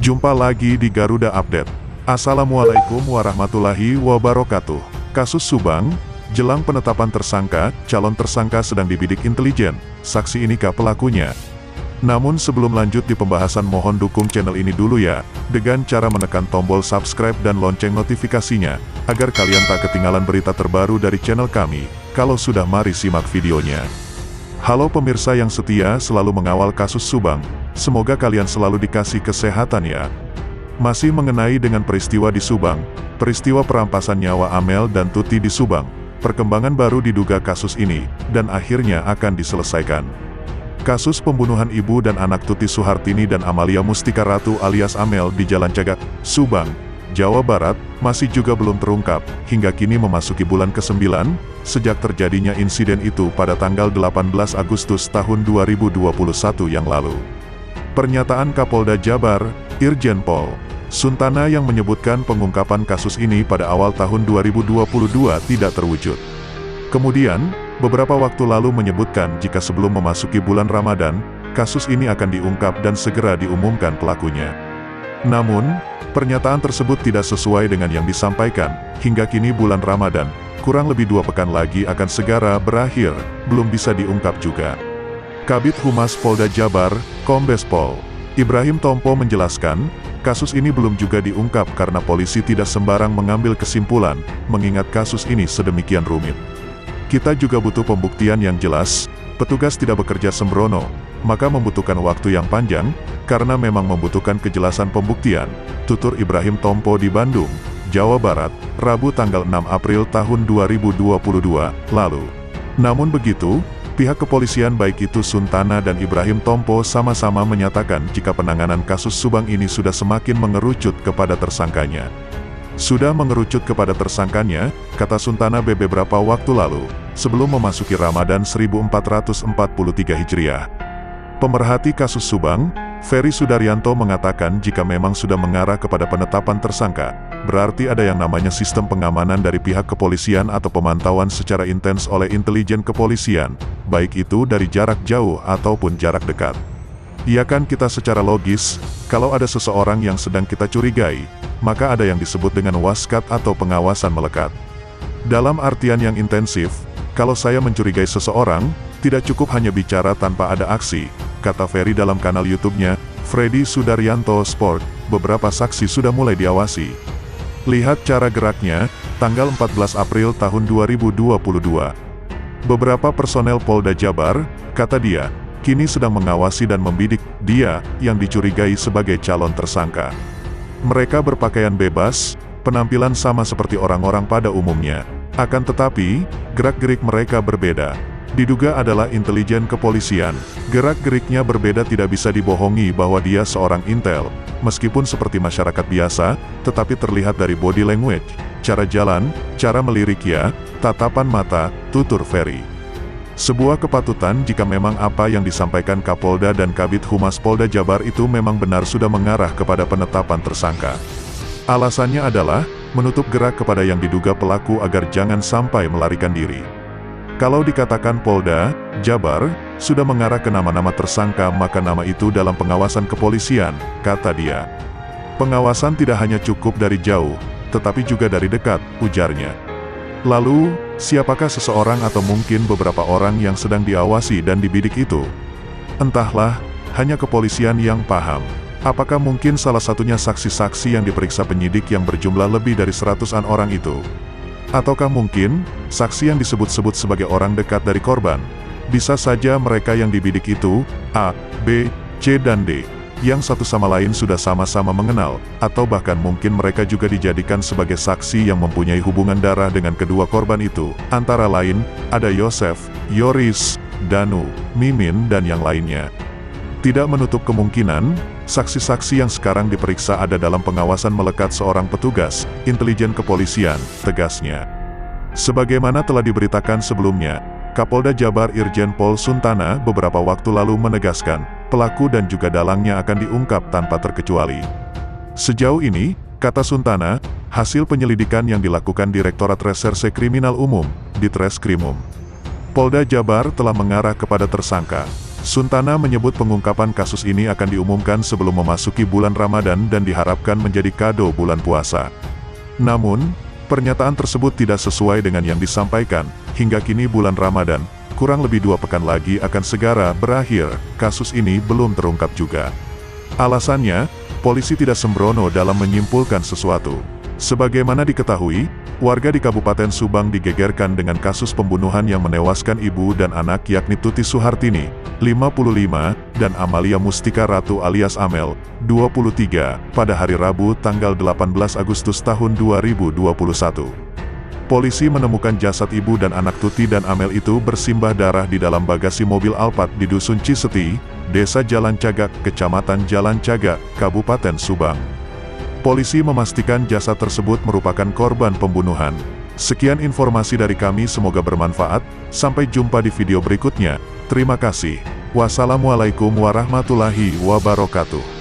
Jumpa lagi di Garuda Update. Assalamualaikum warahmatullahi wabarakatuh. Kasus Subang, jelang penetapan tersangka, calon tersangka sedang dibidik intelijen. Saksi inikah pelakunya? Namun sebelum lanjut di pembahasan, mohon dukung channel ini dulu ya, dengan cara menekan tombol subscribe dan lonceng notifikasinya, agar kalian tak ketinggalan berita terbaru dari channel kami. Kalau sudah, mari simak videonya. Halo pemirsa yang setia selalu mengawal kasus Subang, semoga kalian selalu dikasih kesehatan ya. Masih mengenai dengan peristiwa di Subang, peristiwa perampasan nyawa Amel dan Tuti di Subang, perkembangan baru diduga kasus ini, dan akhirnya akan diselesaikan. Kasus pembunuhan ibu dan anak Tuti Suhartini dan Amalia Mustika Ratu alias Amel di Jalan Cagak, Subang, Jawa Barat, masih juga belum terungkap, hingga kini memasuki bulan ke-9, sejak terjadinya insiden itu pada tanggal 18 Agustus tahun 2021 yang lalu. Pernyataan Kapolda Jabar, Irjen Pol Suntana yang menyebutkan pengungkapan kasus ini pada awal tahun 2022 tidak terwujud. Kemudian, beberapa waktu lalu menyebutkan jika sebelum memasuki bulan Ramadan, kasus ini akan diungkap dan segera diumumkan pelakunya. Namun, pernyataan tersebut tidak sesuai dengan yang disampaikan. Hingga kini bulan Ramadan, kurang lebih 2 pekan lagi akan segera berakhir, belum bisa diungkap juga. Kabid Humas Polda Jabar, Kombes Pol Ibrahim Tompo menjelaskan, kasus ini belum juga diungkap karena polisi tidak sembarang mengambil kesimpulan, mengingat kasus ini sedemikian rumit. Kita juga butuh pembuktian yang jelas, petugas tidak bekerja sembrono, maka membutuhkan waktu yang panjang, karena memang membutuhkan kejelasan pembuktian, tutur Ibrahim Tompo di Bandung, Jawa Barat, Rabu tanggal 6 April tahun 2022, lalu. Namun begitu, pihak kepolisian baik itu Suntana dan Ibrahim Tompo sama-sama menyatakan jika penanganan kasus Subang ini sudah semakin mengerucut kepada tersangkanya. Sudah mengerucut kepada tersangkanya, kata Suntana beberapa waktu lalu, sebelum memasuki Ramadan 1443 Hijriah. Pemerhati kasus Subang, Ferry Sudaryanto mengatakan jika memang sudah mengarah kepada penetapan tersangka, berarti ada yang namanya sistem pengamanan dari pihak kepolisian atau pemantauan secara intens oleh intelijen kepolisian, baik itu dari jarak jauh ataupun jarak dekat. Iya kan, kita secara logis, kalau ada seseorang yang sedang kita curigai, maka ada yang disebut dengan waskat atau pengawasan melekat. Dalam artian yang intensif, kalau saya mencurigai seseorang, tidak cukup hanya bicara tanpa ada aksi, kata Ferry dalam kanal YouTube-nya, Freddy Sudaryanto Sport. Beberapa saksi sudah mulai diawasi. Lihat cara geraknya, tanggal 14 April tahun 2022. Beberapa personel Polda Jabar, kata dia, kini sedang mengawasi dan membidik dia yang dicurigai sebagai calon tersangka. Mereka berpakaian bebas, penampilan sama seperti orang-orang pada umumnya. Akan tetapi, gerak-gerik mereka berbeda. Diduga adalah intelijen kepolisian. Gerak-geriknya berbeda, tidak bisa dibohongi bahwa dia seorang intel. Meskipun seperti masyarakat biasa, tetapi terlihat dari body language, cara jalan, cara melirik ya, tatapan mata, tutur Ferry. Sebuah kepatutan jika memang apa yang disampaikan Kapolda dan Kabid Humas Polda Jabar itu memang benar sudah mengarah kepada penetapan tersangka. Alasannya adalah, menutup gerak kepada yang diduga pelaku agar jangan sampai melarikan diri. Kalau dikatakan Polda Jabar sudah mengarah ke nama-nama tersangka, maka nama itu dalam pengawasan kepolisian, kata dia. Pengawasan tidak hanya cukup dari jauh, tetapi juga dari dekat, ujarnya. Lalu, siapakah seseorang atau mungkin beberapa orang yang sedang diawasi dan dibidik itu? Entahlah, hanya kepolisian yang paham. Apakah mungkin salah satunya saksi-saksi yang diperiksa penyidik yang berjumlah lebih dari 100-an orang itu? Ataukah mungkin, saksi yang disebut-sebut sebagai orang dekat dari korban? Bisa saja mereka yang dibidik itu, A, B, C dan D, yang satu sama lain sudah sama-sama mengenal, atau bahkan mungkin mereka juga dijadikan sebagai saksi yang mempunyai hubungan darah dengan kedua korban itu, antara lain, ada Yosef, Yoris, Danu, Mimin dan yang lainnya. Tidak menutup kemungkinan, saksi-saksi yang sekarang diperiksa ada dalam pengawasan melekat seorang petugas intelijen kepolisian, tegasnya. Sebagaimana telah diberitakan sebelumnya, Kapolda Jabar Irjen Pol Suntana beberapa waktu lalu menegaskan, pelaku dan juga dalangnya akan diungkap tanpa terkecuali. Sejauh ini, kata Suntana, hasil penyelidikan yang dilakukan Direktorat Reserse Kriminal Umum, Ditreskrimum Polda Jabar telah mengarah kepada tersangka. Suntana menyebut pengungkapan kasus ini akan diumumkan sebelum memasuki bulan Ramadan dan diharapkan menjadi kado bulan puasa. Namun, pernyataan tersebut tidak sesuai dengan yang disampaikan. Hingga kini bulan Ramadan, kurang lebih 2 pekan lagi akan segera berakhir, kasus ini belum terungkap juga. Alasannya, polisi tidak sembrono dalam menyimpulkan sesuatu. Sebagaimana diketahui, warga di Kabupaten Subang digegerkan dengan kasus pembunuhan yang menewaskan ibu dan anak yakni Tuti Suhartini, 55, dan Amalia Mustika Ratu alias Amel, 23, pada hari Rabu tanggal 18 Agustus tahun 2021. Polisi menemukan jasad ibu dan anak Tuti dan Amel itu bersimbah darah di dalam bagasi mobil Alphard di Dusun Ciseti, Desa Jalan Cagak, Kecamatan Jalan Cagak, Kabupaten Subang. Polisi memastikan jasad tersebut merupakan korban pembunuhan. Sekian informasi dari kami, semoga bermanfaat. Sampai jumpa di video berikutnya. Terima kasih. Wassalamualaikum warahmatullahi wabarakatuh.